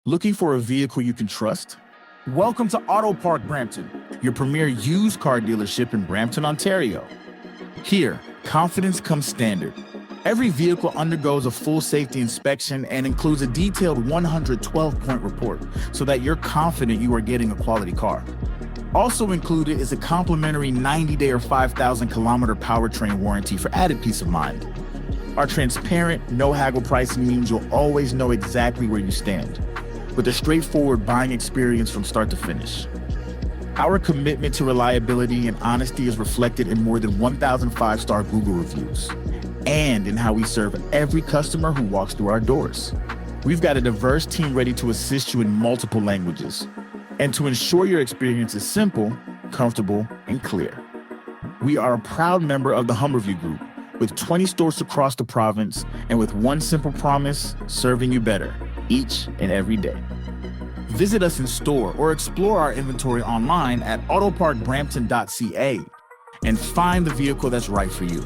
Looking for a vehicle you can trust? Welcome to AutoPark Brampton, your premier used car dealership in Brampton, Ontario. Here, confidence comes standard. Every vehicle undergoes a full safety inspection and includes a detailed 112-point report so that you're confident you are getting a quality car. Also included is a complimentary 90-day or 5,000-kilometer powertrain warranty for added peace of mind. Our transparent, no-haggle pricing means you'll always know exactly where you stand, with a straightforward buying experience from start to finish. Our commitment to reliability and honesty is reflected in more than 1,000 five-star Google reviews, and in how we serve every customer who walks through our doors. We've got a diverse team ready to assist you in multiple languages, and to ensure your experience is simple, comfortable, and clear. We are a proud member of the HomeLink Group, with 20 stores across the province, and with one simple promise, serving you better each and every day. Visit us in store or explore our inventory online at autoparkbrampton.ca and find the vehicle that's right for you.